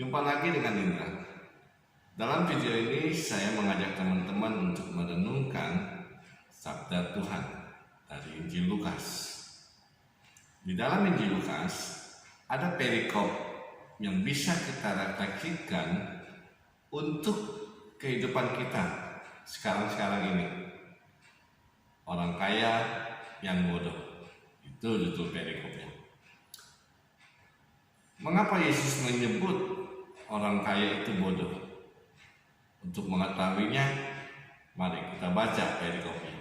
Jumpa lagi dengan Indra. Dalam video ini saya mengajak teman-teman untuk merenungkan sabda Tuhan dari Injil Lukas. Di dalam Injil Lukas ada perikop yang bisa kita refleksikan untuk kehidupan kita sekarang ini. Orang kaya yang bodoh, itu judul perikopnya. Mengapa Yesus menyebut orang kaya itu bodoh? Untuk mengetahuinya, mari kita baca perikopnya.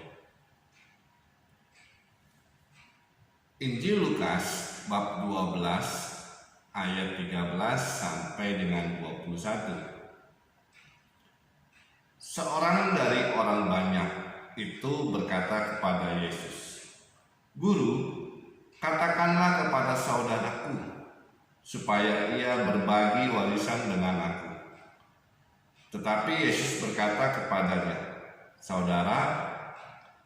Injil Lukas bab 12 ayat 13 sampai dengan 21. Seorang dari orang banyak itu berkata kepada Yesus, "Guru, katakanlah kepada saudaraku supaya ia berbagi warisan dengan aku." Tetapi Yesus berkata kepadanya, "Saudara,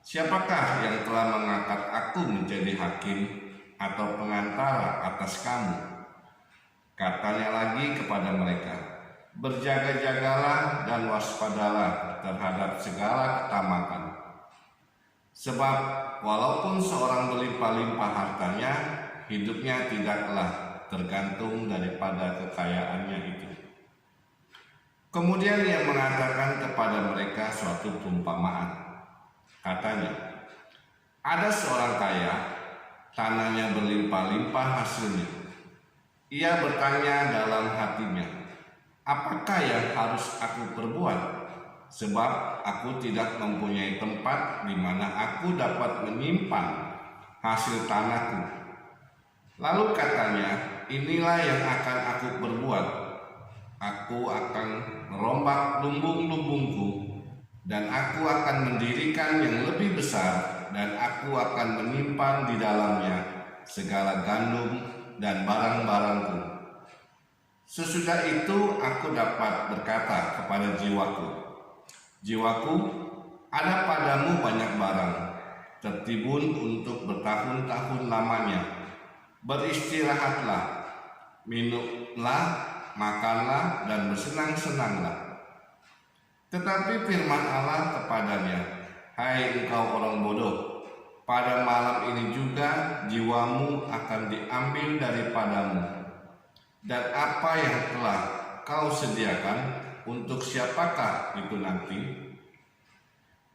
siapakah yang telah mengangkat aku menjadi hakim atau pengantara atas kamu?" Katanya lagi kepada mereka, "Berjaga-jagalah dan waspadalah terhadap segala ketamakan. Sebab walaupun seorang berlimpah-limpah hartanya, hidupnya tidaklah tergantung daripada kekayaannya itu." Kemudian ia mengatakan kepada mereka suatu perumpamaan. Katanya, "Ada seorang kaya, tanahnya berlimpah-limpah hasilnya. Ia bertanya dalam hatinya, 'Apakah yang harus aku perbuat? Sebab aku tidak mempunyai tempat di mana aku dapat menyimpan hasil tanahku.' Lalu katanya, 'Inilah yang akan aku perbuat. Aku akan merombak lumbung-lumbungku, dan aku akan mendirikan yang lebih besar, dan aku akan menyimpan di dalamnya segala gandum dan barang-barangku. Sesudah itu aku dapat berkata kepada jiwaku, jiwaku, ada padamu banyak barang, tertimbun untuk bertahun-tahun lamanya. Beristirahatlah, minumlah, makanlah, dan bersenang-senanglah.' Tetapi firman Allah kepadanya, 'Hai engkau orang bodoh, pada malam ini juga jiwamu akan diambil daripadamu. Dan apa yang telah kau sediakan, untuk siapakah itu nanti?'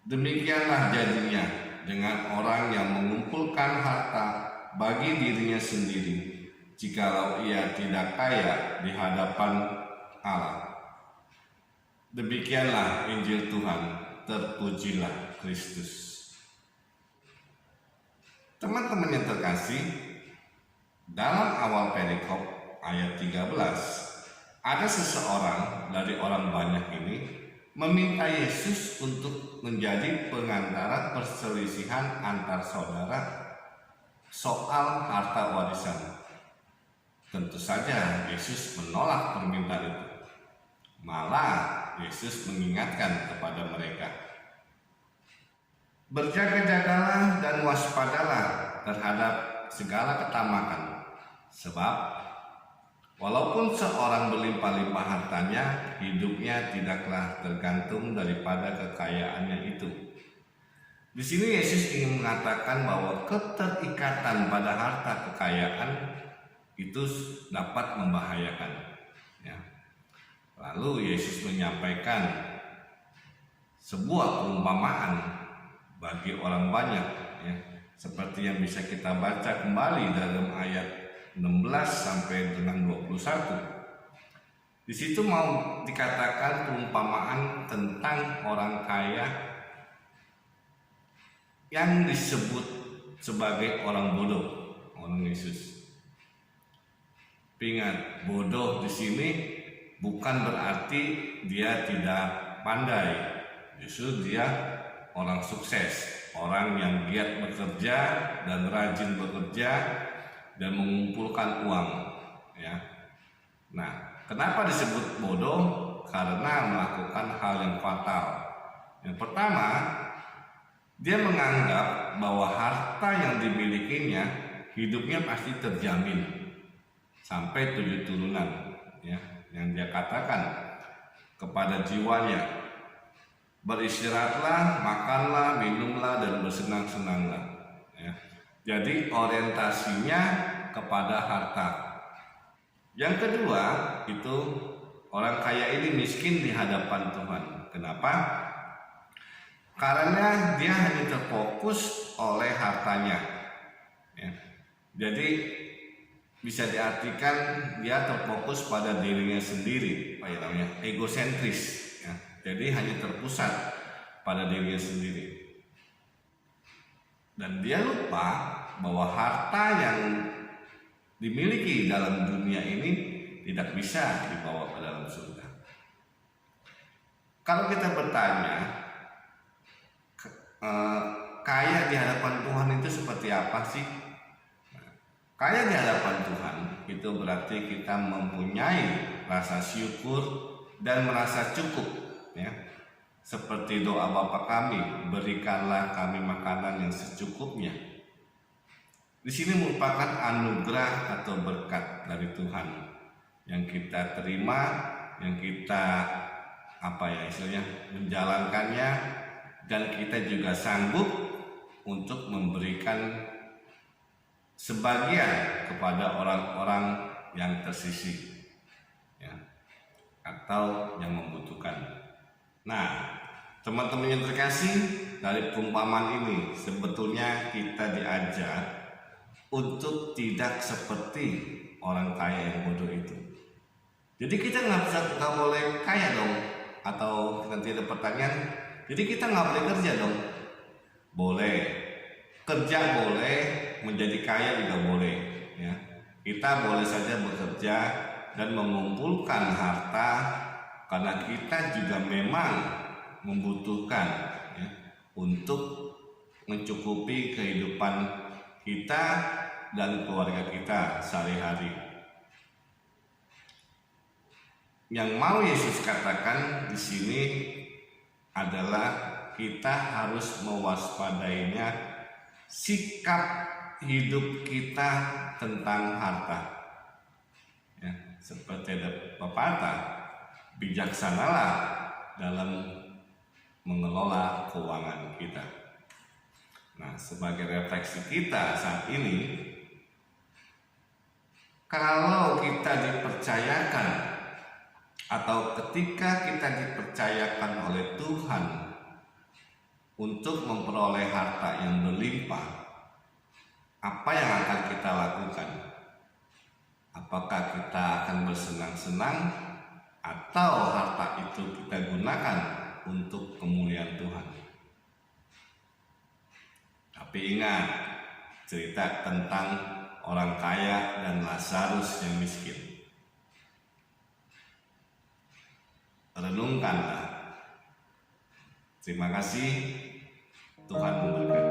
Demikianlah jadinya dengan orang yang mengumpulkan harta bagi dirinya sendiri, jikalau ia tidak kaya di hadapan Allah." Demikianlah Injil Tuhan, terpujilah Kristus. Teman-teman yang terkasih, dalam awal perikop ayat 13, ada seseorang dari orang banyak ini meminta Yesus untuk menjadi pengantara perselisihan antar saudara soal harta warisan. Tentu saja Yesus menolak permintaan itu. Malah Yesus mengingatkan kepada mereka, "Berjaga-jagalah dan waspadalah terhadap segala ketamakan. Sebab walaupun seorang berlimpah-limpah hartanya, hidupnya tidaklah tergantung daripada kekayaannya itu." Di sini Yesus ingin mengatakan bahwa keterikatan pada harta kekayaan itu dapat membahayakan. Lalu Yesus menyampaikan sebuah perumpamaan bagi orang banyak, seperti yang bisa kita baca kembali dalam ayat 16 sampai dengan 21. Di situ mau dikatakan perumpamaan tentang orang kaya yang disebut sebagai orang bodoh, orang Yesus. Ingat, bodoh di sini bukan berarti dia tidak pandai. Justru dia orang sukses, orang yang giat bekerja dan rajin bekerja dan mengumpulkan uang. Nah, kenapa disebut bodoh? Karena melakukan hal yang fatal. Yang pertama, dia menganggap bahwa harta yang dimilikinya hidupnya pasti terjamin sampai 7 turunan. yang dia katakan kepada jiwanya, beristirahatlah, makanlah, minumlah, dan bersenang-senanglah. Ya. Jadi orientasinya kepada harta. Yang kedua itu orang kaya ini miskin di hadapan Tuhan. Kenapa? Karena dia hanya terfokus oleh hartanya. Ya. Jadi bisa diartikan dia terfokus pada dirinya sendiri, apa namanya, egosentris. Ya. Jadi hanya terpusat pada dirinya sendiri. Dan dia lupa bahwa harta yang dimiliki dalam dunia ini tidak bisa dibawa ke dalam surga. Kalau kita bertanya, kaya di hadapan Tuhan itu seperti apa sih? Kaya di hadapan Tuhan itu berarti kita mempunyai rasa syukur dan merasa cukup, ya. Seperti doa Bapa kami, berikanlah kami makanan yang secukupnya. Di sini merupakan anugerah atau berkat dari Tuhan yang kita terima, yang kita istilahnya menjalankannya, dan kita juga sanggup untuk memberikan sebagian kepada orang-orang yang tersisih, ya, atau yang membutuhkan. Nah, teman-teman yang terkasih, dari perumpamaan ini sebetulnya kita diajar untuk tidak seperti orang kaya yang bodoh itu. Jadi kita nggak boleh kaya dong, atau nanti ada pertanyaan, jadi kita nggak boleh kerja dong? Boleh, kerja boleh, menjadi kaya juga boleh, ya. Kita boleh saja bekerja dan mengumpulkan harta karena kita juga memang membutuhkan, ya, untuk mencukupi kehidupan kita dan keluarga kita sehari-hari. Yang mau Yesus katakan di sini adalah kita harus mewaspadainya sikap hidup kita tentang harta. Ya, seperti ada pepatah, bijaksanalah dalam mengelola keuangan kita. Nah, sebagai refleksi kita saat ini, kalau kita dipercayakan atau ketika kita dipercayakan oleh Tuhan untuk memperoleh harta yang berlimpah, apa yang akan kita lakukan? Apakah kita akan bersenang-senang atau harta itu kita gunakan untuk kemuliaan Tuhan? Tapi ingat cerita tentang orang kaya dan Lazarus yang miskin. Renungkanlah. Terima kasih. Tuhan memberkati.